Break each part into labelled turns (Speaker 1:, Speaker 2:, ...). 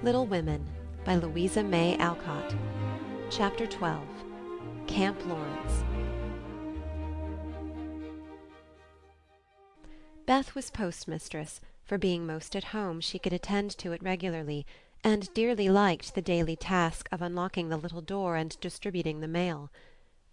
Speaker 1: Little Women by Louisa May Alcott. Chapter 12. Camp Laurence. Beth was postmistress, for being most at home she could attend to it regularly, and dearly liked the daily task of unlocking the little door and distributing the mail.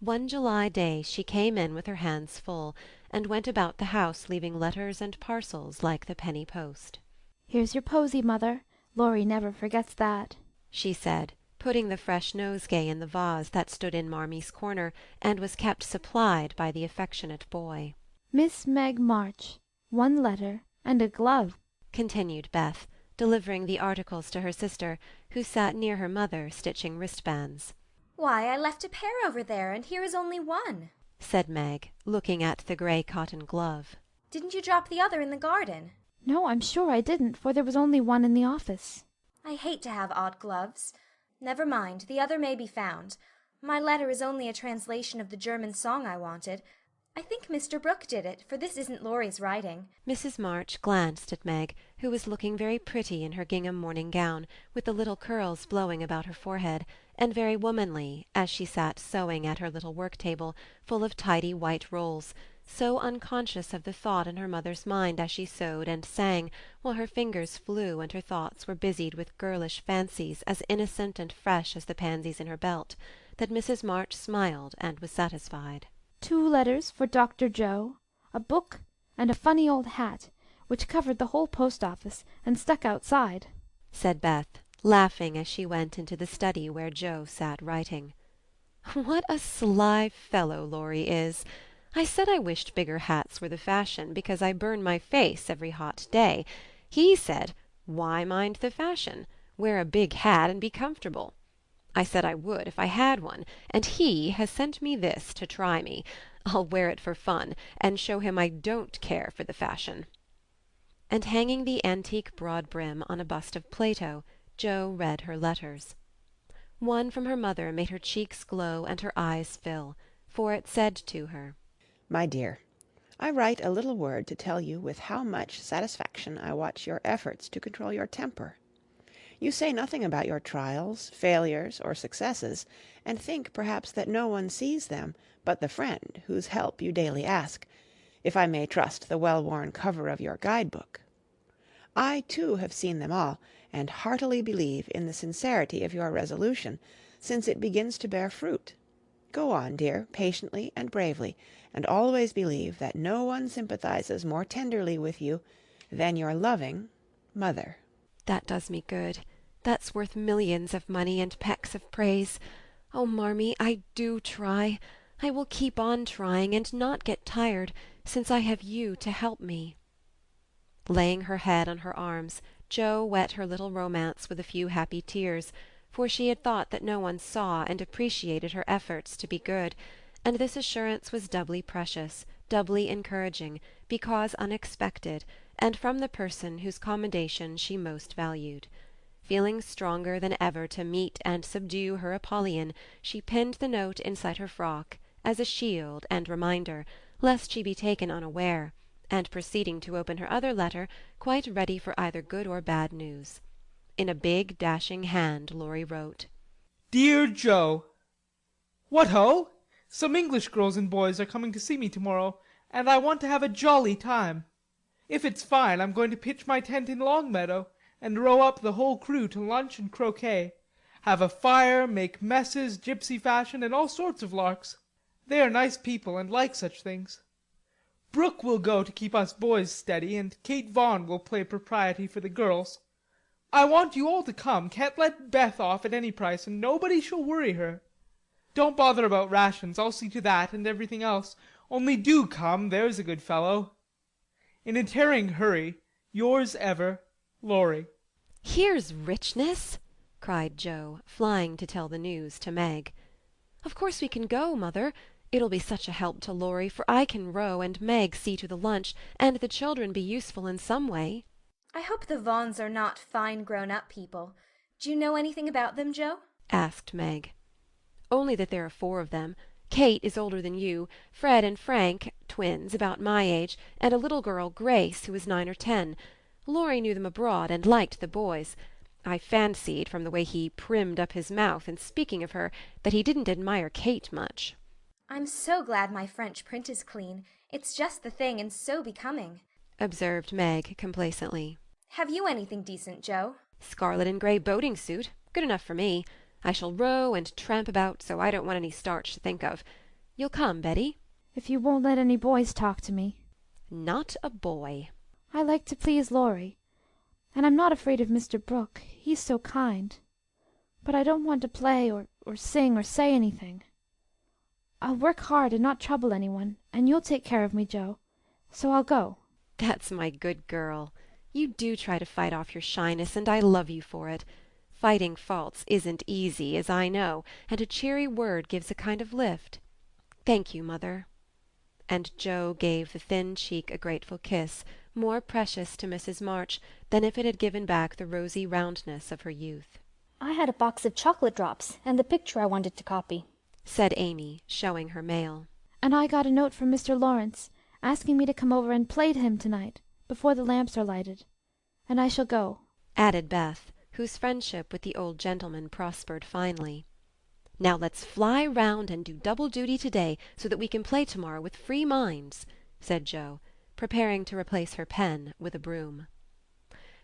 Speaker 1: One July day she came in with her hands full, and went about the house leaving letters and parcels like the penny post.
Speaker 2: "Here's your posy, mother. Laurie never forgets that," she
Speaker 1: said, putting the fresh nosegay in the vase that stood in Marmee's corner and was kept supplied by the affectionate boy.
Speaker 2: "Miss Meg March. One letter and a glove,"
Speaker 1: continued Beth, delivering the articles to her sister, who sat near her mother stitching wristbands.
Speaker 3: "Why, I left a pair over there, and here is only one,"
Speaker 1: said Meg, looking at the grey cotton glove.
Speaker 3: "Didn't you drop the other in the garden?"
Speaker 2: "No, I'm sure I didn't, for there was only one in the office."
Speaker 3: "I hate to have odd gloves. Never mind, the other may be found. My letter is only a translation of the German song I wanted. I think Mr. Brooke did it, for this isn't Laurie's writing."
Speaker 1: Mrs. March glanced at Meg, who was looking very pretty in her gingham morning gown, with the little curls blowing about her forehead, and very womanly, as she sat sewing at her little work-table, full of tidy white rolls, so unconscious of the thought in her mother's mind as she sewed and sang, while her fingers flew and her thoughts were busied with girlish fancies as innocent and fresh as the pansies in her belt, that Mrs. March smiled and was satisfied.
Speaker 2: "2 letters for Dr. Joe, a book, and a funny old hat, which covered the whole post-office and stuck outside,"
Speaker 1: said Beth, laughing as she went into the study where Joe sat writing. "What a sly fellow Laurie is! I said I wished bigger hats were the fashion, because I burn my face every hot day. He said, 'Why mind the fashion? Wear a big hat and be comfortable.' I said I would if I had one, and he has sent me this to try me. I'll wear it for fun, and show him I don't care for the fashion." And hanging the antique broad brim on a bust of Plato, Jo read her letters. One from her mother made her cheeks glow and her eyes fill, for it said to her,
Speaker 4: "My dear, I write a little word to tell you with how much satisfaction I watch your efforts to control your temper. You say nothing about your trials, failures, or successes, and think perhaps that no one sees them but the friend whose help you daily ask, if I may trust the well-worn cover of your guide-book. I, too, have seen them all, and heartily believe in the sincerity of your resolution, since it begins to bear fruit. Go on, dear, patiently and bravely, and always believe that no one sympathizes more tenderly with you than your loving mother."
Speaker 1: "That does me good. That's worth millions of money and pecks of praise. Oh, Marmee, I do try. I will keep on trying and not get tired, since I have you to help me." Laying her head on her arms, Jo wet her little romance with a few happy tears, for she had thought that no one saw and appreciated her efforts to be good, and this assurance was doubly precious, doubly encouraging, because unexpected, and from the person whose commendation she most valued. Feeling stronger than ever to meet and subdue her Apollyon, she pinned the note inside her frock, as a shield and reminder, lest she be taken unaware, and proceeding to open her other letter, quite ready for either good or bad news. In a big dashing hand Laurie wrote,
Speaker 5: "Dear Joe, what ho! Some English girls and boys are coming to see me tomorrow, and I want to have a jolly time. If it's fine, I'm going to pitch my tent in Longmeadow, and row up the whole crew to lunch and croquet. Have a fire, make messes, gypsy fashion, and all sorts of larks. They are nice people and like such things. Brooke will go to keep us boys steady, and Kate Vaughan will play propriety for the girls. I want you all to come, can't let Beth off at any price, and nobody shall worry her. Don't bother about rations, I'll see to that and everything else, only do come, there's a good fellow. In a tearing hurry, yours ever, Laurie."
Speaker 1: "Here's richness!" cried Jo, flying to tell the news to Meg. "Of course we can go, mother. It'll be such a help to Laurie, for I can row and Meg see to the lunch, and the children be useful in some way."
Speaker 3: "I hope the Vaughans are not fine grown-up people. Do you know anything about them, Jo?"
Speaker 1: asked Meg. "Only that there are 4 of them. Kate is older than you, Fred and Frank, twins, about my age, and a little girl, Grace, who is 9 or 10. Laurie knew them abroad and liked the boys. I fancied, from the way he primmed up his mouth in speaking of her, that he didn't admire Kate much."
Speaker 3: I'm so glad my French print is clean. It's just the thing, and so becoming,"
Speaker 1: observed Meg complacently.
Speaker 3: "Have you anything decent, Joe?"
Speaker 1: "Scarlet and grey boating suit. Good enough for me. I shall row and tramp about, so I don't want any starch to think of. You'll come, Betty?"
Speaker 2: If you won't let any boys talk to me.
Speaker 1: "Not a boy."
Speaker 2: I like to please Laurie. And I'm not afraid of Mr. Brooke. He's so kind. But I don't want to play or sing or say anything. I'll work hard and not trouble anyone, and you'll take care of me, Joe. So I'll go."
Speaker 1: "That's my good girl. You do try to fight off your shyness, and I love you for it. Fighting faults isn't easy, as I know, and a cheery word gives a kind of lift. Thank you, mother." And Joe gave the thin cheek a grateful kiss, more precious to Mrs. March than if it had given back the rosy roundness of her youth.
Speaker 6: "I had a box of chocolate drops, and the picture I wanted to copy,"
Speaker 1: said Amy, showing her mail.
Speaker 2: "And I got a note from Mr. Laurence, asking me to come over and play to him tonight, before the lamps are lighted. And I shall go,"
Speaker 1: added Beth, whose friendship with the old gentleman prospered finely. "Now let's fly round and do double duty to-day, so that we can play to-morrow with free minds," said Joe, preparing to replace her pen with a broom.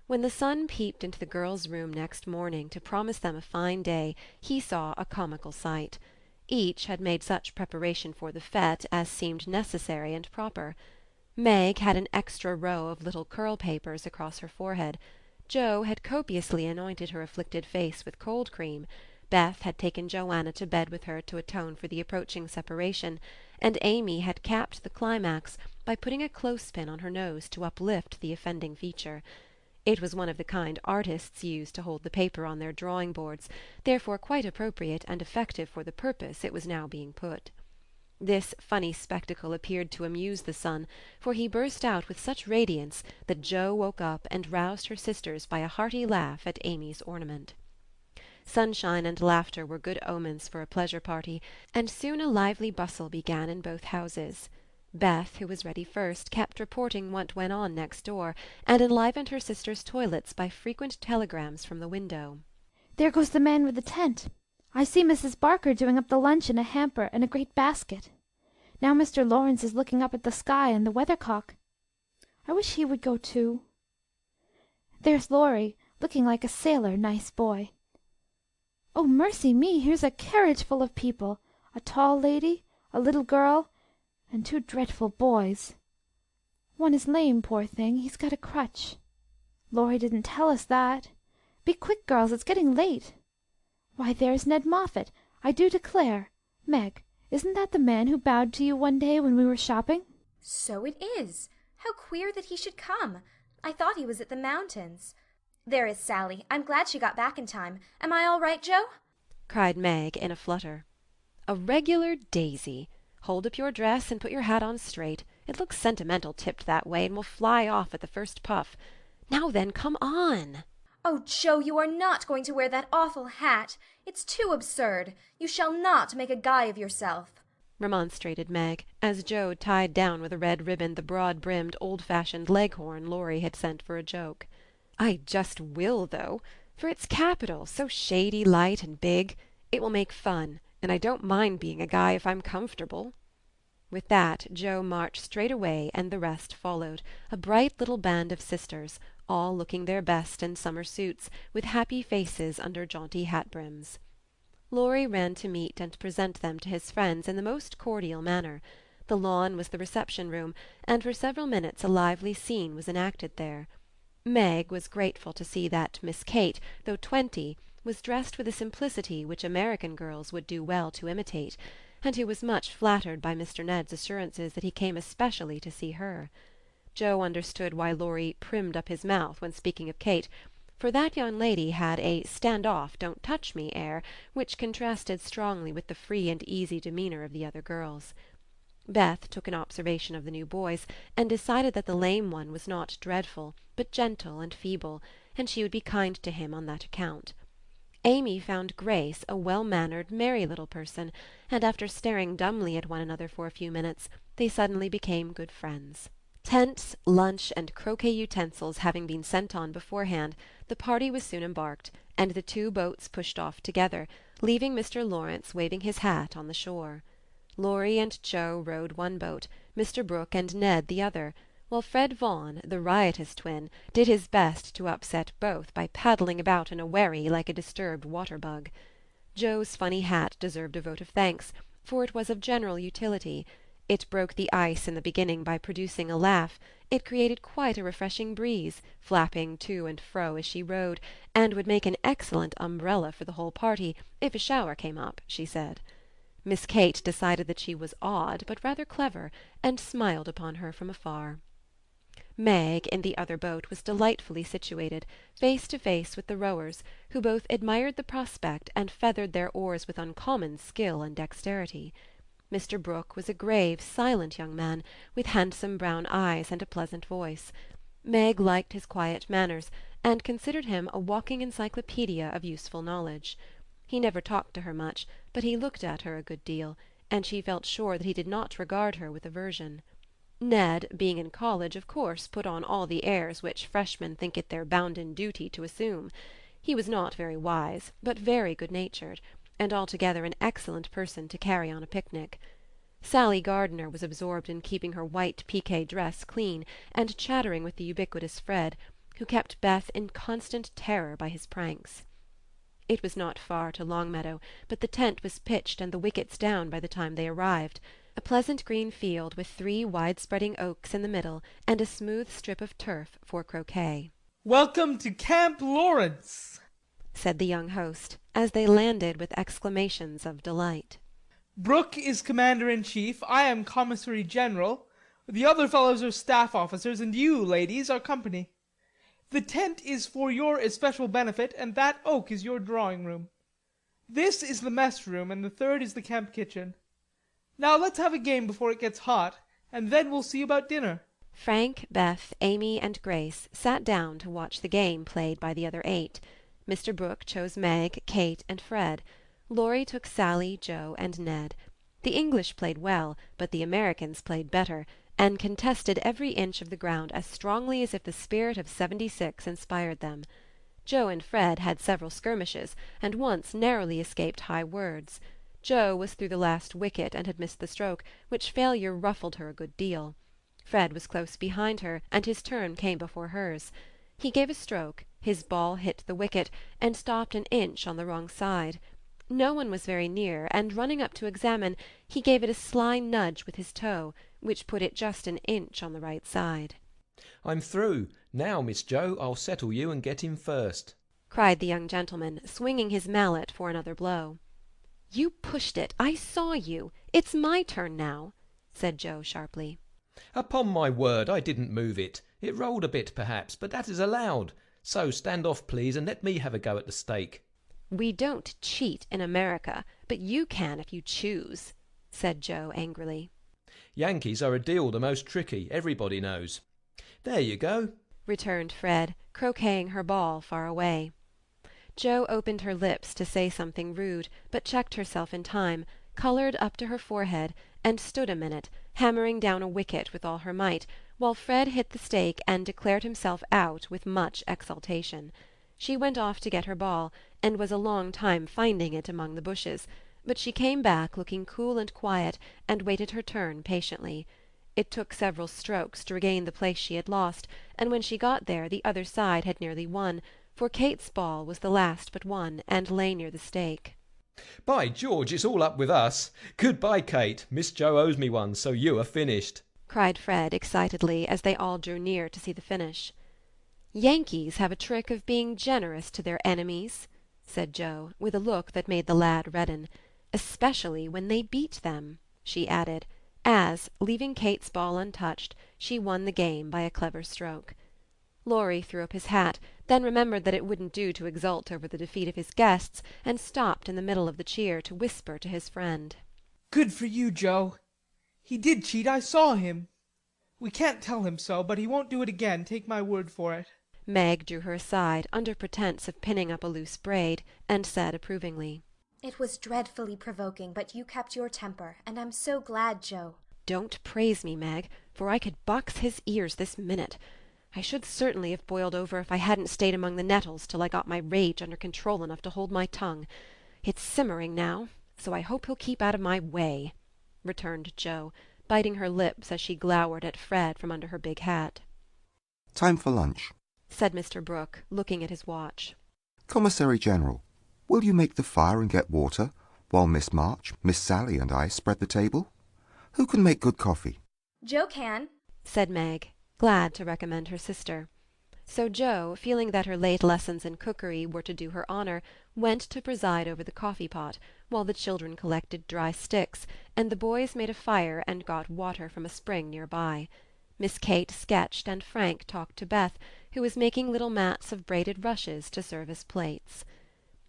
Speaker 1: When the sun peeped into the girls' room next morning to promise them a fine day, he saw a comical sight. Each had made such preparation for the fete as seemed necessary and proper. Meg had an extra row of little curl-papers across her forehead. Joe had copiously anointed her afflicted face with cold cream. Beth had taken Joanna to bed with her to atone for the approaching separation, and Amy had capped the climax by putting a clothespin on her nose to uplift the offending feature. It was one of the kind artists use to hold the paper on their drawing-boards, therefore quite appropriate and effective for the purpose it was now being put. This funny spectacle appeared to amuse the son, for he burst out with such radiance that Joe woke up and roused her sisters by a hearty laugh at Amy's ornament. Sunshine and laughter were good omens for a pleasure party, and soon a lively bustle began in both houses. Beth, who was ready first, kept reporting what went on next door, and enlivened her sisters' toilets by frequent telegrams from the window.
Speaker 2: "There goes the man with the tent. I see Mrs. Barker doing up the lunch in a hamper and a great basket. Now Mr. Laurence is looking up at the sky and the weathercock. I wish he would go too. There's Laurie, looking like a sailor, nice boy. Oh, mercy me, here's a carriage full of people, a tall lady, a little girl, and two dreadful boys. One is lame, poor thing, he's got a crutch. Laurie didn't tell us that. Be quick, girls, it's getting late. Why, there's Ned Moffat, I do declare. Meg, isn't that the man who bowed to you one day when we were shopping?"
Speaker 3: "So it is. How queer that he should come. I thought he was at the mountains. There is Sally. I'm glad she got back in time. Am I all right, Joe?"
Speaker 1: cried Meg in a flutter. "A regular daisy. Hold up your dress and put your hat on straight. It looks sentimental tipped that way, and will fly off at the first puff. Now then, come on."
Speaker 3: "Oh, Joe, you are not going to wear that awful hat. It's too absurd. You shall not make a guy of yourself,"
Speaker 1: remonstrated Meg, as Joe tied down with a red ribbon the broad-brimmed, old-fashioned leghorn Laurie had sent for a joke. "I just will, though, for it's capital, so shady, light, and big. It will make fun, and I don't mind being a guy if I'm comfortable." With that Joe marched straight away, and the rest followed, a bright little band of sisters, all looking their best in summer suits, with happy faces under jaunty hat-brims. Laurie ran to meet and present them to his friends in the most cordial manner. The lawn was the reception-room, and for several minutes a lively scene was enacted there. Meg was grateful to see that Miss Kate, though 20, was dressed with a simplicity which American girls would do well to imitate, and who was much flattered by Mr. Ned's assurances that he came especially to see her. Joe understood why Laurie primmed up his mouth when speaking of Kate, for that young lady had a stand-off, don't-touch-me air which contrasted strongly with the free and easy demeanour of the other girls. Beth took an observation of the new boys, and decided that the lame one was not dreadful, but gentle and feeble, and she would be kind to him on that account. Amy found Grace a well-mannered, merry little person, and after staring dumbly at one another for a few minutes, they suddenly became good friends. Tents, lunch, and croquet utensils having been sent on beforehand, the party was soon embarked, and the two boats pushed off together, leaving Mr. Laurence waving his hat on the shore. Laurie and Joe rowed one boat, Mr. Brooke and Ned the other, while Fred Vaughn, the riotous twin, did his best to upset both by paddling about in a wherry like a disturbed water-bug. Joe's funny hat deserved a vote of thanks, for it was of general utility. It broke the ice in the beginning by producing a laugh. It created quite a refreshing breeze, flapping to and fro as she rowed, and would make an excellent umbrella for the whole party, if a shower came up, she said. Miss Kate decided that she was odd, but rather clever, and smiled upon her from afar. Meg, in the other boat, was delightfully situated, face to face with the rowers, who both admired the prospect and feathered their oars with uncommon skill and dexterity. Mr. Brooke was a grave, silent young man, with handsome brown eyes and a pleasant voice. Meg liked his quiet manners, and considered him a walking encyclopaedia of useful knowledge. He never talked to her much, but he looked at her a good deal, and she felt sure that he did not regard her with aversion. Ned, being in college, of course put on all the airs which freshmen think it their bounden duty to assume. He was not very wise, but very good-natured, and altogether an excellent person to carry on a picnic. Sally Gardner was absorbed in keeping her white piqué dress clean, and chattering with the ubiquitous Fred, who kept Beth in constant terror by his pranks. It was not far to Longmeadow, but the tent was pitched and the wickets down by the time they arrived. A pleasant green field with 3 wide-spreading oaks in the middle, and a smooth strip of turf for croquet.
Speaker 5: "Welcome to Camp Laurence,"
Speaker 1: said the young host, as they landed with exclamations of delight.
Speaker 5: "Brooke is commander-in-chief, I am commissary-general, the other fellows are staff officers, and you, ladies, are company. The tent is for your especial benefit, and that oak is your drawing-room. This is the mess-room, and the third is the camp kitchen. Now let's have a game before it gets hot, and then we'll see about dinner."
Speaker 1: Frank, Beth, Amy, and Grace sat down to watch the game played by the other 8. Mr. Brooke chose Meg, Kate, and Fred. Laurie took Sally, Joe, and Ned. The English played well, but the Americans played better, and contested every inch of the ground as strongly as if the spirit of '76 inspired them. Joe and Fred had several skirmishes, and once narrowly escaped high words. Joe was through the last wicket and had missed the stroke, which failure ruffled her a good deal. Fred was close behind her, and his turn came before hers. He gave a stroke, his ball hit the wicket, and stopped an inch on the wrong side. No one was very near, and running up to examine, he gave it a sly nudge with his toe, which put it just an inch on the right side.
Speaker 7: "I'm through. Now, Miss Joe, I'll settle you and get him first,"
Speaker 1: cried the young gentleman, swinging his mallet for another blow. "You pushed it. I saw you. It's my turn now," said Joe sharply.
Speaker 7: "Upon my word, I didn't move it. It rolled a bit, perhaps, but that is allowed. So stand off, please, and let me have a go at the stake."
Speaker 1: "We don't cheat in America, but you can if you choose," said Joe angrily.
Speaker 7: "Yankees are a deal the most tricky, everybody knows. There you go,"
Speaker 1: returned Fred, croqueting her ball far away. Joe opened her lips to say something rude, but checked herself in time, coloured up to her forehead, and stood a minute, hammering down a wicket with all her might, while Fred hit the stake and declared himself out with much exultation. She went off to get her ball, and was a long time finding it among the bushes, but she came back looking cool and quiet, and waited her turn patiently. It took several strokes to regain the place she had lost, and when she got there the other side had nearly won, for Kate's ball was the last but one, and lay near the stake.
Speaker 7: "By George, it's all up with us. Goodbye, Kate. Miss Joe owes me one, so you are finished,"
Speaker 1: cried Fred excitedly, as they all drew near to see the finish. "Yankees have a trick of being generous to their enemies," said Joe, with a look that made the lad redden. "Especially when they beat them," she added, as, leaving Kate's ball untouched, she won the game by a clever stroke. Laurie threw up his hat, then remembered that it wouldn't do to exult over the defeat of his guests, and stopped in the middle of the cheer to whisper to his friend.
Speaker 5: "Good for you, Joe. He did cheat, I saw him. We can't tell him so, but he won't do it again, take my word for it."
Speaker 1: Meg drew her aside, under pretence of pinning up a loose braid, and said approvingly,
Speaker 3: It was dreadfully provoking, but you kept your temper, and I'm so glad, Joe.
Speaker 1: "Don't praise me, Meg, for I could box his ears this minute. I should certainly have boiled over if I hadn't stayed among the nettles till I got my rage under control enough to hold my tongue. It's simmering now, so I hope he'll keep out of my way," returned Joe, biting her lips as she glowered at Fred from under her big hat.
Speaker 8: "Time for lunch,"
Speaker 1: said Mr. Brooke, looking at his watch.
Speaker 8: "Commissary General, will you make the fire and get water, while Miss March, Miss Sally, and I spread the table? Who can make good coffee?"
Speaker 3: Joe can,
Speaker 1: said Meg, glad to recommend her sister. So Joe, feeling that her late lessons in cookery were to do her honour, went to preside over the coffee-pot, while the children collected dry sticks, and the boys made a fire and got water from a spring near by. Miss Kate sketched, and Frank talked to Beth, who was making little mats of braided rushes to serve as plates.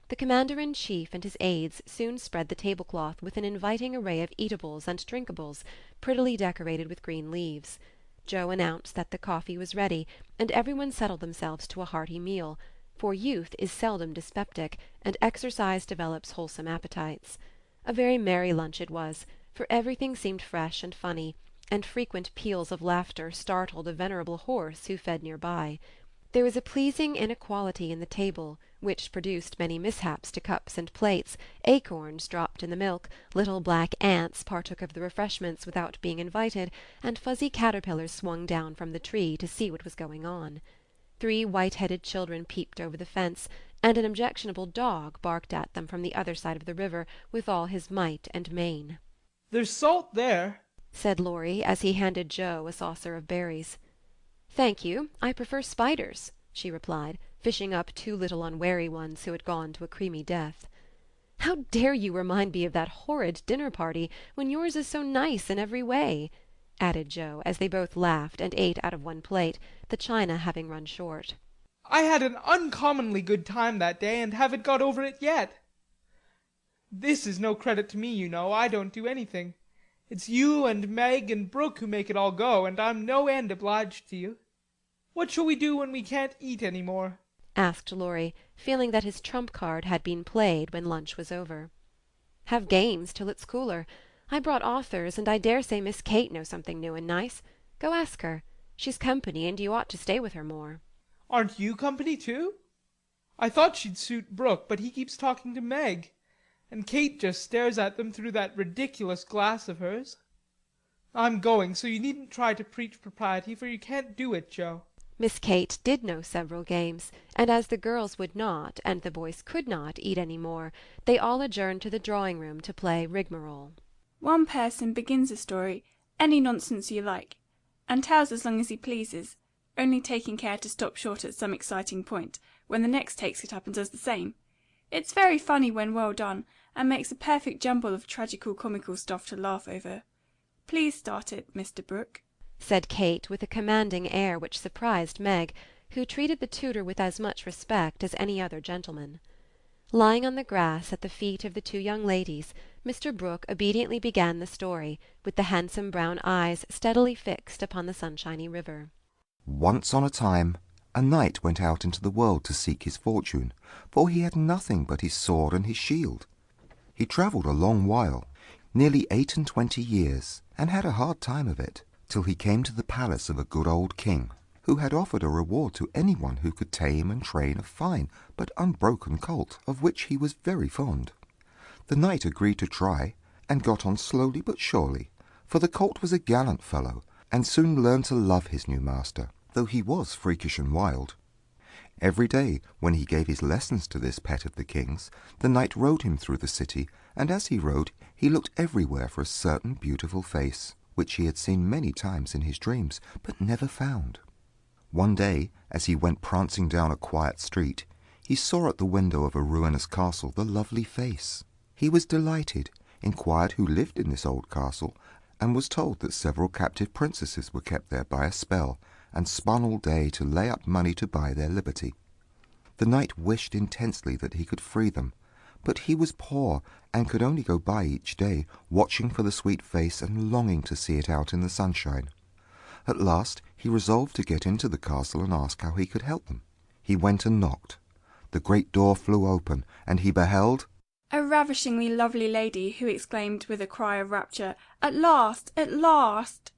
Speaker 1: The commander-in-chief and his aides soon spread the tablecloth with an inviting array of eatables and drinkables, prettily decorated with green leaves. Joe announced that the coffee was ready, and everyone settled themselves to a hearty meal, for youth is seldom dyspeptic, and exercise develops wholesome appetites. A very merry lunch it was, for everything seemed fresh and funny, and frequent peals of laughter startled a venerable horse who fed near by. There was a pleasing inequality in the table, which produced many mishaps to cups and plates. Acorns dropped in the milk, little black ants partook of the refreshments without being invited, and fuzzy caterpillars swung down from the tree to see what was going on. 3 white-headed children peeped over the fence, and an objectionable dog barked at them from the other side of the river with all his might and main.
Speaker 5: There's salt there,
Speaker 1: said Laurie, as he handed Joe a saucer of berries. "Thank you, I prefer spiders," she replied, fishing up 2 little unwary ones who had gone to a creamy death. "How dare you remind me of that horrid dinner-party, when yours is so nice in every way?" added Joe, as they both laughed and ate out of one plate, the china having run short.
Speaker 5: I had an uncommonly good time that day, and haven't got over it yet. This is no credit to me, you know. I don't do anything. It's you and Meg and Brooke who make it all go, and I'm no end obliged to you. What shall we do when we can't eat any more?"
Speaker 1: asked Laurie, feeling that his trump-card had been played when lunch was over. "Have games till it's cooler. I brought authors, and I dare say Miss Kate knows something new and nice. Go ask her. She's company, and you ought to stay with her more."
Speaker 5: Aren't you company too? I thought she'd suit Brooke, but he keeps talking to Meg, and Kate just stares at them through that ridiculous glass of hers. I'm going, so you needn't try to preach propriety, for you can't do it, Joe.
Speaker 1: Miss Kate did know several games, and as the girls would not, and the boys could not, eat any more, they all adjourned to the drawing-room to play rigmarole.
Speaker 9: One person begins a story, any nonsense you like, and tells as long as he pleases, only taking care to stop short at some exciting point, when the next takes it up and does the same. It's very funny when well done, and makes a perfect jumble of tragical-comical stuff to laugh over. Please start it, Mr. Brooke,"
Speaker 1: said Kate with a commanding air which surprised Meg, who treated the tutor with as much respect as any other gentleman. Lying on the grass at the feet of the 2 young ladies, Mr. Brooke obediently began the story, with the handsome brown eyes steadily fixed upon the sunshiny river.
Speaker 8: "Once on a time, a knight went out into the world to seek his fortune, for he had nothing but his sword and his shield. He travelled a long while, nearly 28 years, and had a hard time of it, till he came to the palace of a good old king, who had offered a reward to anyone who could tame and train a fine but unbroken colt, of which he was very fond. The knight agreed to try, and got on slowly but surely, for the colt was a gallant fellow, and soon learned to love his new master, though he was freakish and wild. Every day, when he gave his lessons to this pet of the king's, the knight rode him through the city, and as he rode, he looked everywhere for a certain beautiful face, which he had seen many times in his dreams, but never found. One day, as he went prancing down a quiet street, he saw at the window of a ruinous castle the lovely face. He was delighted, inquired who lived in this old castle, and was told that several captive princesses were kept there by a spell, and spun all day to lay up money to buy their liberty. The knight wished intensely that he could free them, but he was poor, and could only go by each day, watching for the sweet face and longing to see it out in the sunshine. At last he resolved to get into the castle and ask how he could help them. He went and knocked. The great door flew open, and he beheld
Speaker 9: a ravishingly lovely lady, who exclaimed with a cry of rapture, "At last! At last!"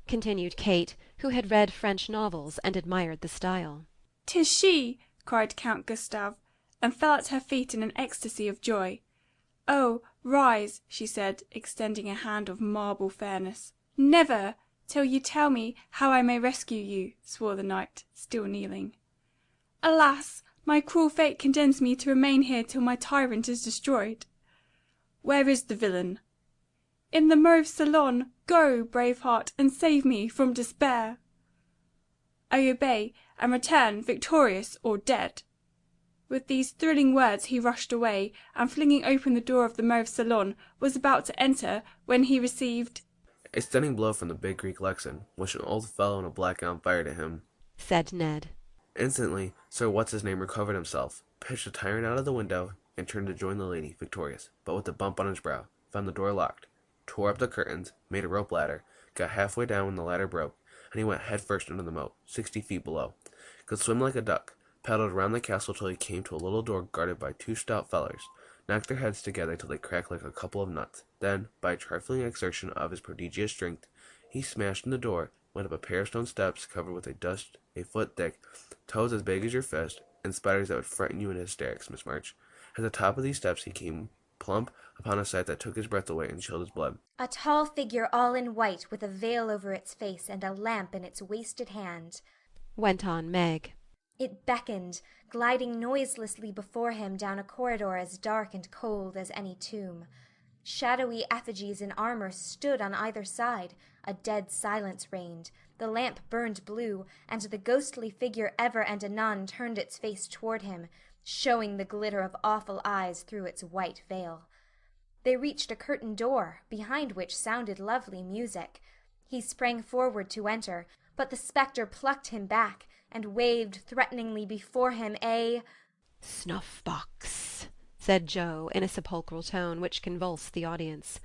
Speaker 1: continued Kate, who had read French novels and admired the style.
Speaker 9: "'Tis she!" cried Count Gustav, and fell at her feet in an ecstasy of joy. "Oh, rise," she said, extending a hand of marble fairness. "Never, till you tell me how I may rescue you," swore the knight, still kneeling. "Alas! my cruel fate condemns me to remain here till my tyrant is destroyed." "Where is the villain?" "In the Mauve Salon. Go, brave heart, and save me from despair." "I obey, and return victorious or dead." With these thrilling words he rushed away, and flinging open the door of the Mauve Salon, was about to enter, when he received
Speaker 10: "A stunning blow from the big Greek Lexan, which an old fellow in a black gown fired at him,"
Speaker 1: said Ned.
Speaker 10: Instantly, Sir What's-his-name recovered himself, pitched the tyrant out of the window, and turned to join the lady, victorious, but with a bump on his brow, found the door locked, tore up the curtains, made a rope ladder, got halfway down when the ladder broke, and he went head-first into the moat, 60 feet below. Could swim like a duck, paddled around the castle till he came to a little door guarded by 2 stout fellers, knocked their heads together till they cracked like a couple of nuts. Then, by a trifling exertion of his prodigious strength, he smashed in the door, went up a pair of stone steps covered with a dust a foot thick, toads as big as your fist, and spiders that would frighten you into hysterics, Miss March. At the top of these steps he came plump upon a sight that took his breath away and chilled his blood.
Speaker 3: A tall figure all in white, with a veil over its face and a lamp in its wasted hand,
Speaker 1: went on Meg.
Speaker 3: It beckoned, gliding noiselessly before him down a corridor as dark and cold as any tomb. Shadowy effigies in armor stood on either side, a dead silence reigned, the lamp burned blue, and the ghostly figure ever and anon turned its face toward him, showing the glitter of awful eyes through its white veil. They reached a curtained door, behind which sounded lovely music. He sprang forward to enter, but the spectre plucked him back, and waved threateningly before him a
Speaker 1: "Snuff-box," said Joe, in a sepulchral tone which convulsed the audience.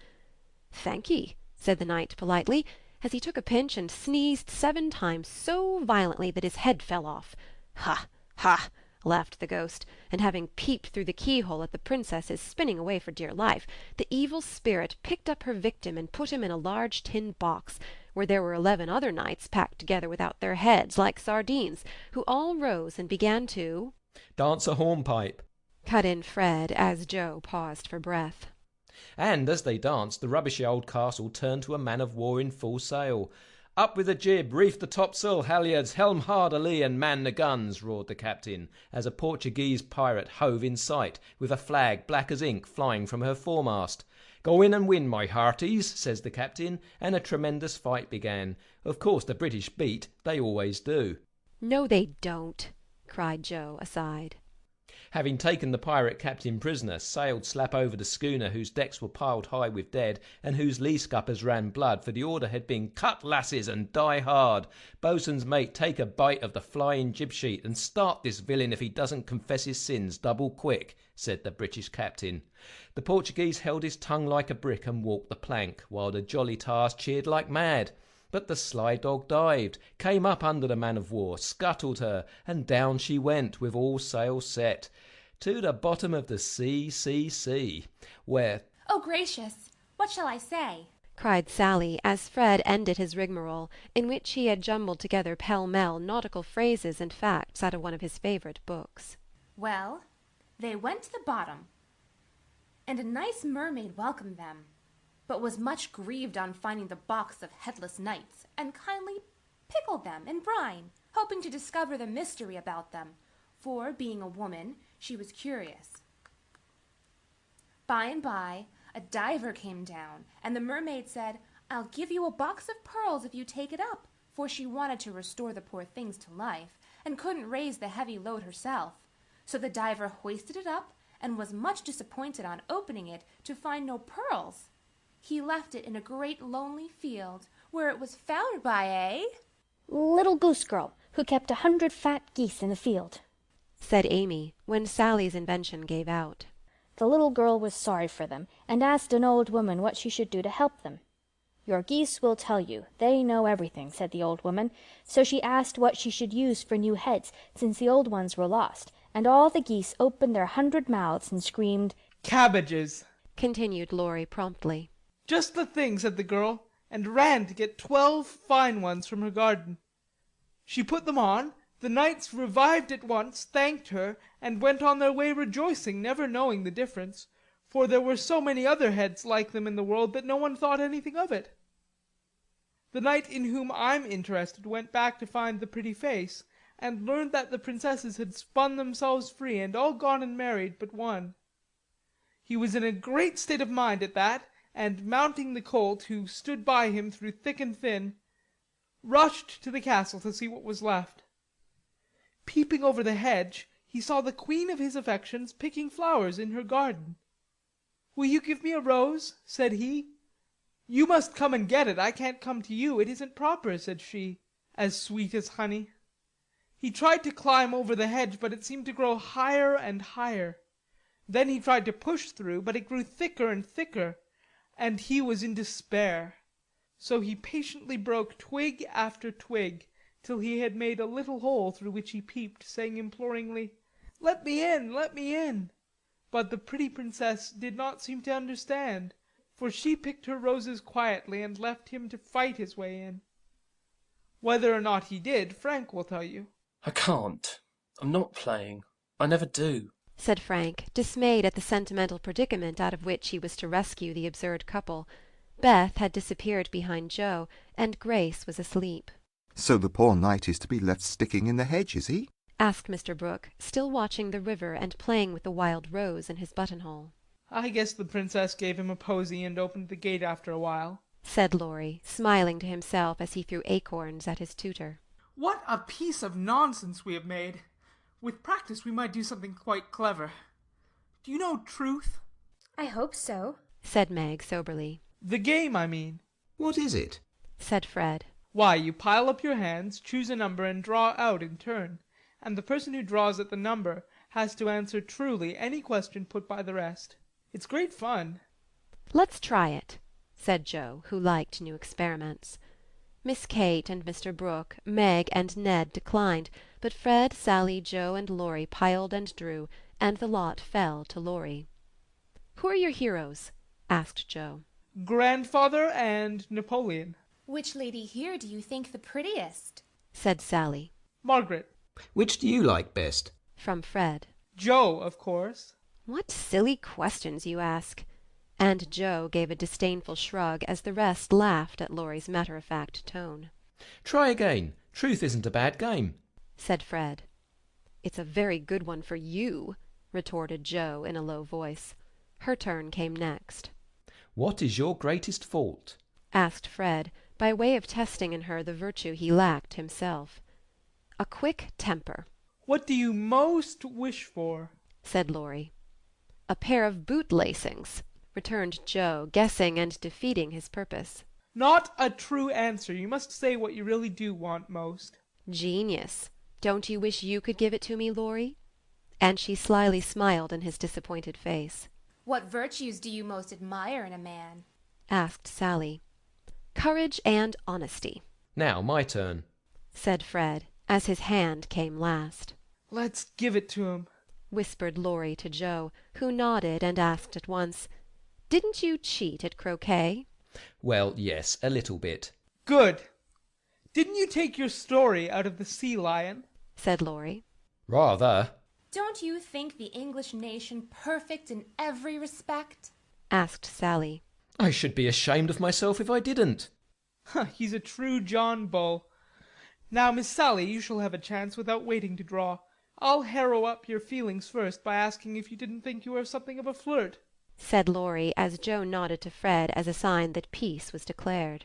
Speaker 1: "Thank'ee," said the knight politely, as he took a pinch and sneezed 7 times so violently that his head fell off. "Ha! ha!" laughed the ghost, and having peeped through the keyhole at the princess's spinning away for dear life, the evil spirit picked up her victim and put him in a large tin box, where there were 11 other knights packed together without their heads, like sardines, who all rose and began to
Speaker 7: "Dance a hornpipe,"
Speaker 1: cut in Fred, as Joe paused for breath.
Speaker 7: And as they danced, the rubbishy old castle turned to a man-of-war in full sail. "Up with the jib, reef the topsail halyards, helm hard a-lee, and man the guns," roared the captain, as a Portuguese pirate hove in sight, with a flag black as ink flying from her foremast. "Go in and win, my hearties," says the captain, and a tremendous fight began. Of course the British beat, they always do.
Speaker 1: "No, they don't," cried Joe, aside.
Speaker 7: Having taken the pirate captain prisoner, sailed slap over the schooner whose decks were piled high with dead, and whose lee scuppers ran blood, for the order had been "Cut, lasses, and die hard. Boatswain's mate, take a bite of the flying jib-sheet, and start this villain if he doesn't confess his sins double quick," said the British captain. The Portuguese held his tongue like a brick and walked the plank, while the jolly tars cheered like mad. But the sly dog dived, came up under the man-of-war, scuttled her, and down she went, with all sails set, to the bottom of the sea, where...
Speaker 11: "Oh, gracious! What shall I say?"
Speaker 1: cried Sally, as Fred ended his rigmarole, in which he had jumbled together pell-mell nautical phrases and facts out of one of his favourite books.
Speaker 11: "Well, they went to the bottom, and a nice mermaid welcomed them, but was much grieved on finding the box of headless knights, and kindly pickled them in brine, hoping to discover the mystery about them, for, being a woman, she was curious. By and by, a diver came down, and the mermaid said, 'I'll give you a box of pearls if you take it up,' for she wanted to restore the poor things to life, and couldn't raise the heavy load herself. So the diver hoisted it up, and was much disappointed on opening it to find no pearls. He left it in a great lonely field, where it was found by a
Speaker 6: little goose girl who kept 100 fat geese in the field,"
Speaker 1: said Amy, when Sally's invention gave out.
Speaker 6: "The little girl was sorry for them, and asked an old woman what she should do to help them. 'Your geese will tell you. They know everything,' said the old woman. So she asked what she should use for new heads, since the old ones were lost, and all the geese opened their 100 mouths and screamed,
Speaker 5: 'Cabbages,'
Speaker 1: continued Laurie promptly.
Speaker 5: "Just the thing," said the girl, and ran to get 12 fine ones from her garden. She put them on, the knights revived at once, thanked her, and went on their way rejoicing, never knowing the difference, for there were so many other heads like them in the world that no one thought anything of it. The knight in whom I'm interested went back to find the pretty face, and learned that the princesses had spun themselves free and all gone and married but one. He was in a great state of mind at that, and mounting the colt, who stood by him through thick and thin, rushed to the castle to see what was left. Peeping over the hedge, he saw the queen of his affections picking flowers in her garden. "Will you give me a rose?" said he. "You must come and get it, I can't come to you, it isn't proper," said she, as sweet as honey. He tried to climb over the hedge, but it seemed to grow higher and higher. Then he tried to push through, but it grew thicker and thicker, and he was in despair. So he patiently broke twig after twig, till he had made a little hole through which he peeped, saying imploringly, "Let me in, let me in." But the pretty princess did not seem to understand, for she picked her roses quietly and left him to fight his way in. Whether or not he did, Frank will tell you.
Speaker 12: "I can't. I'm not playing. I never do,"
Speaker 1: said Frank, dismayed at the sentimental predicament out of which he was to rescue the absurd couple. Beth had disappeared behind Joe, and Grace was asleep.
Speaker 8: "So the poor knight is to be left sticking in the hedge, is he?"
Speaker 1: asked Mr. Brooke, still watching the river and playing with the wild rose in his buttonhole.
Speaker 5: "I guess the princess gave him a posy and opened the gate after a while,"
Speaker 1: said Laurie, smiling to himself as he threw acorns at his tutor.
Speaker 5: "What a piece of nonsense we have made! With practice we might do something quite clever. Do you know truth?"
Speaker 3: I hope so,
Speaker 1: said Meg soberly.
Speaker 5: "The game, I mean."
Speaker 7: What is it?
Speaker 1: said Fred.
Speaker 5: "Why, you pile up your hands, choose a number, and draw out in turn, and the person who draws at the number has to answer truly any question put by the rest. It's great fun."
Speaker 1: "Let's try it," said Joe, who liked new experiments. Miss Kate and Mr. Brooke, Meg and Ned declined, but Fred, Sally, Joe, and Laurie piled and drew, and the lot fell to Laurie. "Who are your heroes?" asked Joe.
Speaker 5: "Grandfather and Napoleon,"
Speaker 11: Which lady here do you think the prettiest?
Speaker 1: said Sally.
Speaker 5: "Margaret."
Speaker 7: Which do you like best?
Speaker 1: From Fred.
Speaker 5: "Joe, of course."
Speaker 1: "What silly questions you ask!" And Joe gave a disdainful shrug as the rest laughed at Laurie's matter-of-fact tone.
Speaker 7: Try again. Truth isn't a bad game,"
Speaker 1: said Fred. "It's a very good one for you," retorted Joe in a low voice. Her turn came next.
Speaker 7: "What is your greatest fault?"
Speaker 1: asked Fred, by way of testing in her the virtue he lacked himself. "A quick temper."
Speaker 5: "What do you most wish for?"
Speaker 1: said Laurie. "A pair of boot-lacings," returned Joe, guessing and defeating his purpose.
Speaker 5: "Not a true answer. You must say what you really do want most."
Speaker 1: "Genius. Don't you wish you could give it to me, Laurie?" And she slyly smiled in his disappointed face.
Speaker 11: What virtues do you most admire in a man?
Speaker 1: asked Sally. "Courage and honesty,"
Speaker 7: Now my turn.
Speaker 1: said Fred, as his hand came last.
Speaker 5: "Let's give it to him,"
Speaker 1: whispered Laurie to Joe, who nodded and asked at once, "Didn't you cheat at croquet?"
Speaker 7: Well, yes, a little bit.
Speaker 5: "Good. Didn't you take your story out of the Sea Lion?"
Speaker 1: said Laurie.
Speaker 7: Rather.
Speaker 11: Don't you think the English nation perfect in every respect?
Speaker 1: asked Sally.
Speaker 7: I should be ashamed of myself if I didn't.
Speaker 5: He's a true John Bull. Now, Miss Sally, you shall have a chance without waiting to draw. I'll harrow up your feelings first by asking if you didn't think you were something of a flirt,"
Speaker 1: said Laurie, as Joe nodded to Fred as a sign that peace was declared.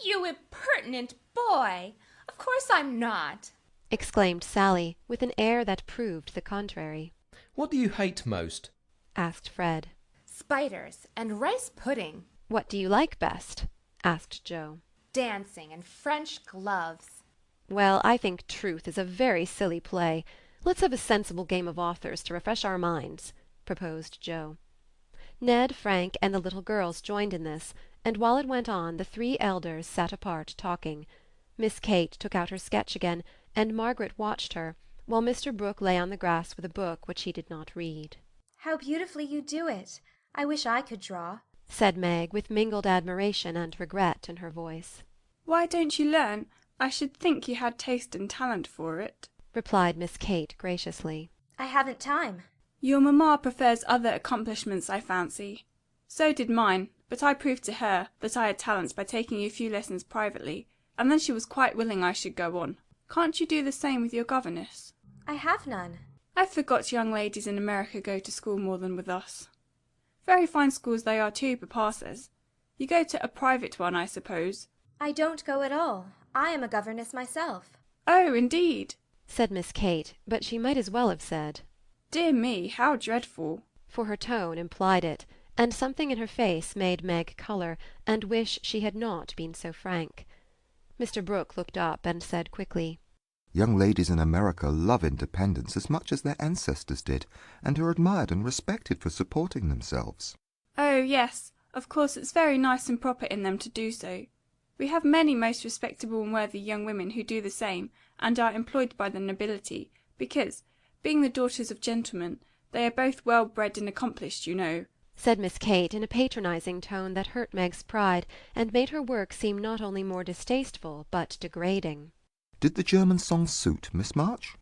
Speaker 11: You impertinent boy! Of course I'm not,
Speaker 1: exclaimed Sally, with an air that proved the contrary.
Speaker 7: What do you hate most?
Speaker 1: asked Fred.
Speaker 11: Spiders and rice pudding.
Speaker 1: What do you like best? asked Joe.
Speaker 11: Dancing and French gloves.
Speaker 1: Well, I think truth is a very silly play. Let's have a sensible game of authors to refresh our minds, proposed Joe. Ned, Frank, and the little girls joined in this, and while it went on, the three elders sat apart talking. Miss Kate took out her sketch again, and Margaret watched her, while Mr. Brooke lay on the grass with a book which he did not read.
Speaker 3: How beautifully you do it! I wish I could draw,
Speaker 1: said Meg, with mingled admiration and regret in her voice.
Speaker 9: Why don't you learn? I should think you had taste and talent for it,
Speaker 1: replied Miss Kate graciously.
Speaker 3: I haven't time.
Speaker 9: Your mamma prefers other accomplishments, I fancy. So did mine, but I proved to her that I had talents by taking a few lessons privately, and then she was quite willing I should go on. Can't you do the same with your governess?
Speaker 3: I have none.
Speaker 9: I forgot young ladies in America go to school more than with us. Very fine schools they are too, papa says. You go to a private one, I suppose?
Speaker 3: I don't go at all. I am a governess myself.
Speaker 9: Oh, indeed,
Speaker 1: said Miss Kate, but she might as well have said,
Speaker 9: dear me, how dreadful,
Speaker 1: for her tone implied it, and something in her face made Meg colour and wish she had not been so frank. Mr. Brooke looked up and said quickly,
Speaker 8: Young ladies in America love independence as much as their ancestors did, and are admired and respected for supporting themselves.
Speaker 9: Oh, yes, of course it's very nice and proper in them to do so. We have many most respectable and worthy young women who do the same, and are employed by the nobility, because, being the daughters of gentlemen, they are both well bred and accomplished, you know,
Speaker 1: said Miss Kate in a patronizing tone that hurt Meg's pride, and made her work seem not only more distasteful, but degrading.
Speaker 8: Did the German song suit Miss March?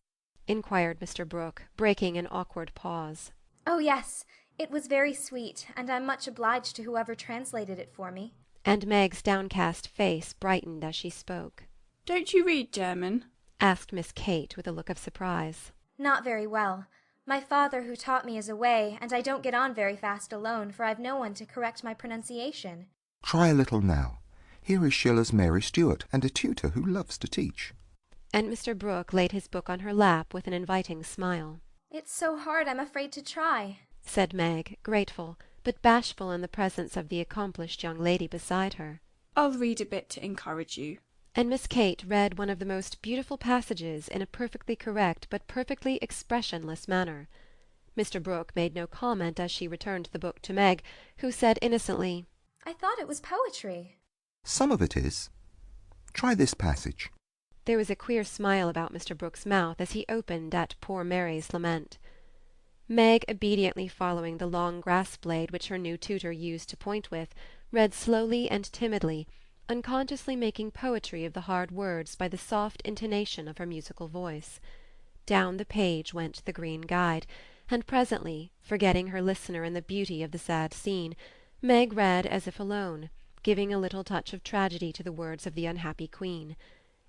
Speaker 1: inquired Mr. Brooke, breaking an awkward pause.
Speaker 3: Oh, yes, it was very sweet, and I'm much obliged to whoever translated it for me.
Speaker 1: And Meg's downcast face brightened as she spoke.
Speaker 9: Don't you read German?
Speaker 1: asked Miss Kate with a look of surprise.
Speaker 3: Not very well. My father who taught me is away, and I don't get on very fast alone, for I've no one to correct my pronunciation.
Speaker 8: Try a little now. Here is Schiller's Mary Stuart, and a tutor who loves to teach.
Speaker 1: And Mr. Brooke laid his book on her lap with an inviting smile.
Speaker 3: It's so hard I'm afraid to try,
Speaker 1: said Meg, grateful, but bashful in the presence of the accomplished young lady beside her.
Speaker 9: I'll read a bit to encourage you.
Speaker 1: And Miss Kate read one of the most beautiful passages in a perfectly correct but perfectly expressionless manner. Mr. Brooke made no comment as she returned the book to Meg, who said innocently,
Speaker 3: I thought it was poetry.
Speaker 8: Some of it is. Try this passage.
Speaker 1: There was a queer smile about Mr. Brooke's mouth as he opened at poor Mary's lament. Meg, obediently following the long grass-blade which her new tutor used to point with, read slowly and timidly, unconsciously making poetry of the hard words by the soft intonation of her musical voice. Down the page went the green guide, and presently, forgetting her listener in the beauty of the sad scene, Meg read as if alone, giving a little touch of tragedy to the words of the unhappy queen.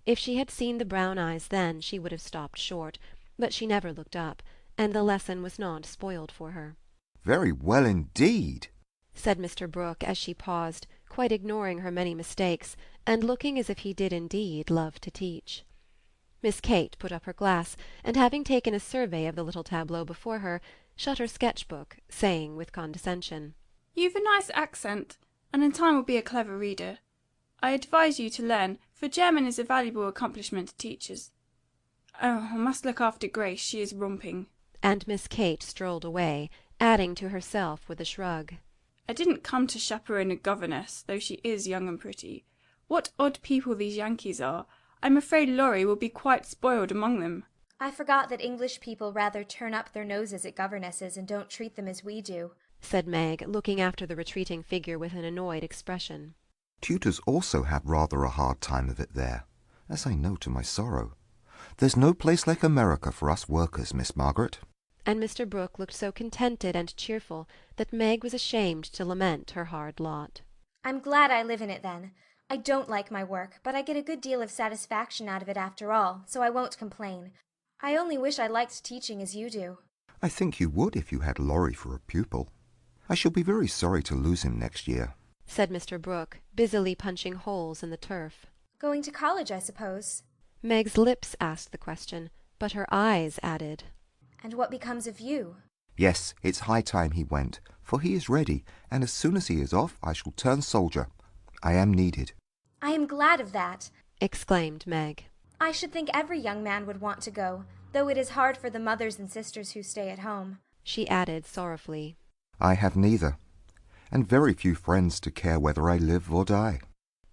Speaker 1: If she had seen the brown eyes then, she would have stopped short, but she never looked up, and the lesson was not spoiled for her.
Speaker 8: Very well indeed,
Speaker 1: said Mr. Brooke as she paused, quite ignoring her many mistakes, and looking as if he did indeed love to teach. Miss Kate put up her glass, and having taken a survey of the little tableau before her, shut her sketch-book, saying with condescension,
Speaker 9: You've a nice accent, and in time will be a clever reader. I advise you to learn, for German is a valuable accomplishment to teachers. Oh, I must look after Grace, she is romping.
Speaker 1: And Miss Kate strolled away, adding to herself with a shrug,
Speaker 9: I didn't come to chaperone a governess, though she is young and pretty. What odd people these Yankees are. I'm afraid Laurie will be quite spoiled among them.
Speaker 3: I forgot that English people rather turn up their noses at governesses and don't treat them as we do,
Speaker 1: said Meg, looking after the retreating figure with an annoyed expression.
Speaker 8: Tutors also have rather a hard time of it there, as I know to my sorrow. There's no place like America for us workers, Miss Margaret.
Speaker 1: And Mr. Brooke looked so contented and cheerful that Meg was ashamed to lament her hard lot.
Speaker 3: I'm glad I live in it then. I don't like my work, but I get a good deal of satisfaction out of it after all, so I won't complain. I only wish I liked teaching as you do.
Speaker 8: I think you would if you had Laurie for a pupil. I shall be very sorry to lose him next year,
Speaker 1: said Mr. Brooke, busily punching holes in the turf.
Speaker 3: Going to college, I suppose?
Speaker 1: Meg's lips asked the question, but her eyes added,
Speaker 3: And what becomes of you?
Speaker 8: Yes, it's high time he went, for he is ready, and as soon as he is off I shall turn soldier. I am needed.
Speaker 3: I am glad of that,
Speaker 1: exclaimed Meg.
Speaker 3: I should think every young man would want to go, though it is hard for the mothers and sisters who stay at home,
Speaker 1: she added sorrowfully.
Speaker 8: I have neither, and very few friends to care whether I live or die,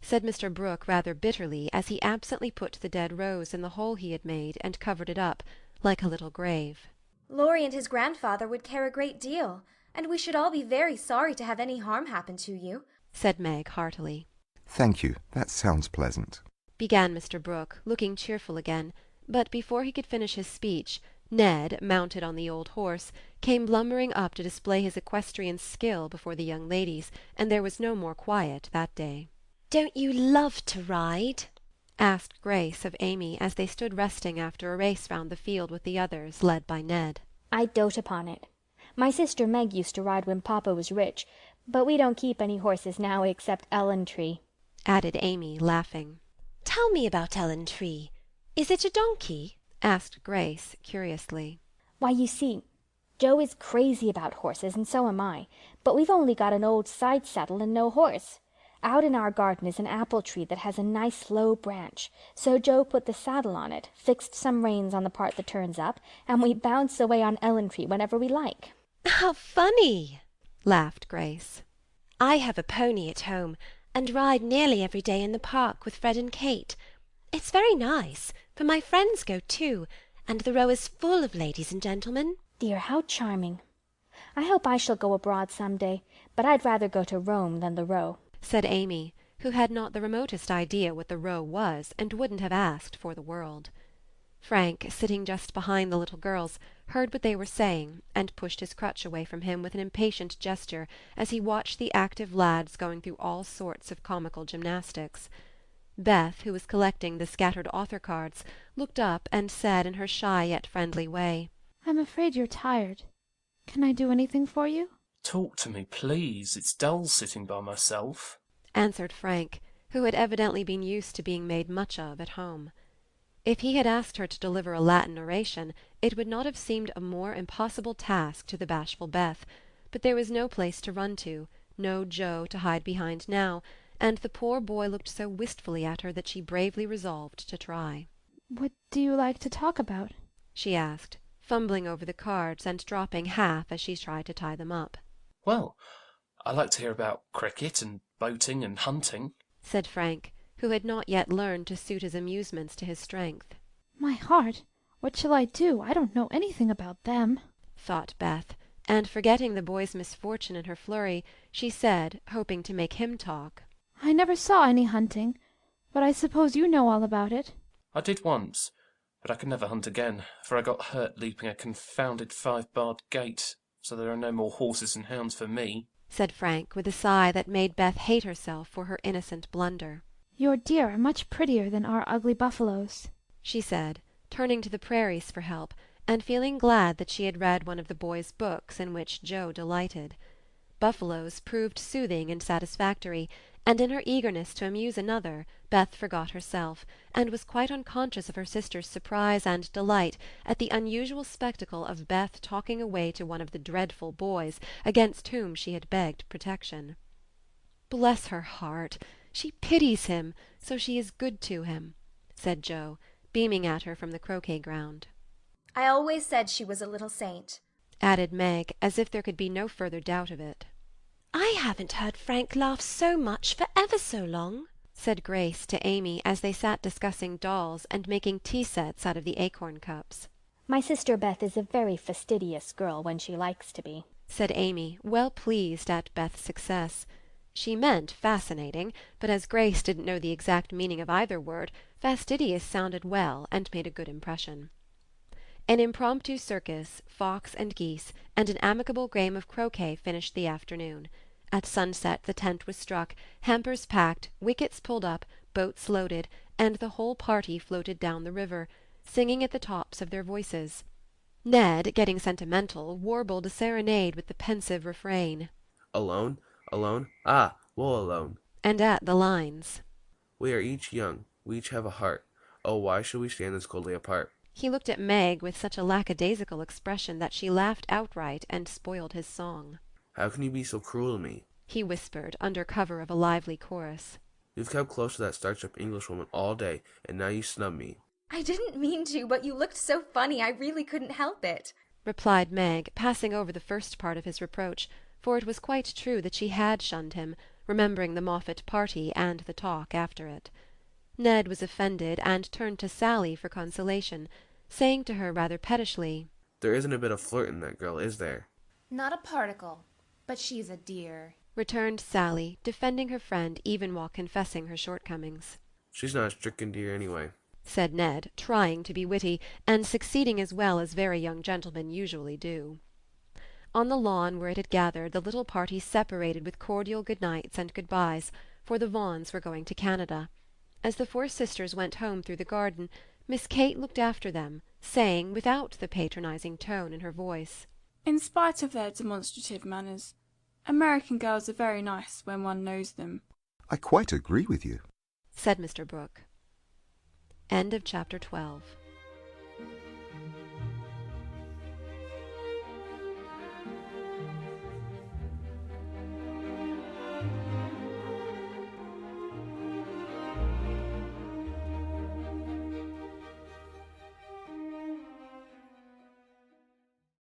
Speaker 1: said Mr. Brooke rather bitterly as he absently put the dead rose in the hole he had made and covered it up, like a little grave.
Speaker 3: Laurie and his grandfather would care a great deal, and we should all be very sorry to have any harm happen to you,
Speaker 1: said Meg heartily.
Speaker 8: Thank you, that sounds pleasant.
Speaker 1: began Mr. Brooke, looking cheerful again, but before he could finish his speech, Ned, mounted on the old horse, came lumbering up to display his equestrian skill before the young ladies, and there was no more quiet that day.
Speaker 13: "Don't you love to ride?"
Speaker 1: asked Grace of Amy as they stood resting after a race round the field with the others, led by Ned.
Speaker 6: I dote upon it. My sister Meg used to ride when papa was rich, but we don't keep any horses now except Ellen-Tree,"
Speaker 1: added Amy, laughing.
Speaker 13: "Tell me about Ellen-Tree. Is it a donkey?"
Speaker 1: asked Grace, curiously.
Speaker 6: "Why, you see, Joe is crazy about horses, and so am I, but we've only got an old side saddle and no horse. Out in our garden is an apple tree that has a nice low branch, so Joe put the saddle on it, fixed some reins on the part that turns up, and we bounce away on Ellen-Tree whenever we like."
Speaker 13: "How funny!"
Speaker 1: laughed Grace.
Speaker 13: "I have a pony at home, and ride nearly every day in the park with Fred and Kate. It's very nice, for my friends go too, and the Row is full of ladies and gentlemen."
Speaker 6: Dear, how charming. I hope I shall go abroad some day, but I'd rather go to Rome than the Row,"
Speaker 1: said Amy, who had not the remotest idea what the Row was, and wouldn't have asked for the world. Frank, sitting just behind the little girls, heard what they were saying, and pushed his crutch away from him with an impatient gesture as he watched the active lads going through all sorts of comical gymnastics. Beth, who was collecting the scattered author cards, looked up and said in her shy yet friendly way,
Speaker 2: "I'm afraid you're tired. Can I do anything for you?"
Speaker 12: Talk to me, please. It's dull sitting by myself,"
Speaker 1: answered Frank, who had evidently been used to being made much of at home. If he had asked her to deliver a Latin oration, it would not have seemed a more impossible task to the bashful Beth, but there was no place to run to, no Joe to hide behind now, and the poor boy looked so wistfully at her that she bravely resolved to try.
Speaker 2: "What do you like to talk about?"
Speaker 1: she asked, fumbling over the cards and dropping half as she tried to tie them up.
Speaker 12: "Well, I like to hear about cricket and boating and hunting,"
Speaker 1: said Frank, who had not yet learned to suit his amusements to his strength.
Speaker 2: "My heart! What shall I do? I don't know anything about them,"
Speaker 1: thought Beth, and forgetting the boy's misfortune in her flurry, she said, hoping to make him talk,
Speaker 2: "I never saw any hunting, but I suppose you know all about it."
Speaker 12: "I did once, but I could never hunt again, for I got hurt leaping a confounded 5-barred gate, so there are no more horses and hounds for me,"
Speaker 1: said Frank, with a sigh that made Beth hate herself for her innocent blunder.
Speaker 2: "Your deer are much prettier than our ugly buffaloes,"
Speaker 1: she said, turning to the prairies for help, and feeling glad that she had read one of the boys' books in which Joe delighted. Buffaloes proved soothing and satisfactory, and in her eagerness to amuse another, Beth forgot herself, and was quite unconscious of her sister's surprise and delight at the unusual spectacle of Beth talking away to one of the dreadful boys against whom she had begged protection. "Bless her heart! She pities him, so she is good to him," said Joe, beaming at her from the croquet ground.
Speaker 3: "I always said she was a little saint,"
Speaker 1: added Meg, as if there could be no further doubt of it.
Speaker 13: "I haven't heard Frank laugh so much for ever so long,"
Speaker 1: said Grace to Amy as they sat discussing dolls and making tea-sets out of the acorn cups.
Speaker 6: "My sister Beth is a very fastidious girl when she likes to be,"
Speaker 1: said Amy, well pleased at Beth's success. She meant fascinating, but as Grace didn't know the exact meaning of either word, fastidious sounded well and made a good impression. An impromptu circus, fox and geese, and an amicable game of croquet finished the afternoon. At sunset the tent was struck, hampers packed, wickets pulled up, boats loaded, and the whole party floated down the river, singing at the tops of their voices. Ned, getting sentimental, warbled a serenade with the pensive refrain,
Speaker 10: "Alone, alone, ah, woe alone,"
Speaker 1: and at the lines,
Speaker 10: "We are each young, we each have a heart. Oh, why should we stand this coldly apart?"
Speaker 1: He looked at Meg with such a lackadaisical expression that she laughed outright and spoiled his song.
Speaker 10: "How can you be so cruel to me?"
Speaker 1: he whispered, under cover of a lively chorus.
Speaker 10: "You've kept close to that starched-up Englishwoman all day, and now you snub me."
Speaker 3: "I didn't mean to, but you looked so funny I really couldn't help it,"
Speaker 1: replied Meg, passing over the first part of his reproach, for it was quite true that she had shunned him, remembering the Moffatt party and the talk after it. Ned was offended, and turned to Sally for consolation, saying to her rather pettishly,
Speaker 10: "There isn't a bit of flirt in that girl, is there?"
Speaker 11: Not a particle, but she's a dear,"
Speaker 1: returned Sally, defending her friend even while confessing her shortcomings.
Speaker 10: She's not a stricken dear anyway,
Speaker 1: said Ned, trying to be witty, and succeeding as well as very young gentlemen usually do. On the lawn where it had gathered, the little party separated with cordial good-nights and good-byes, for the Vaughans were going to Canada. As the four sisters went home through the garden, Miss Kate looked after them, saying, without the patronizing tone in her voice,
Speaker 9: In spite of their demonstrative manners, American girls are very nice when one knows them.
Speaker 8: I quite agree with you,
Speaker 1: said Mr. Brooke. End of chapter 12.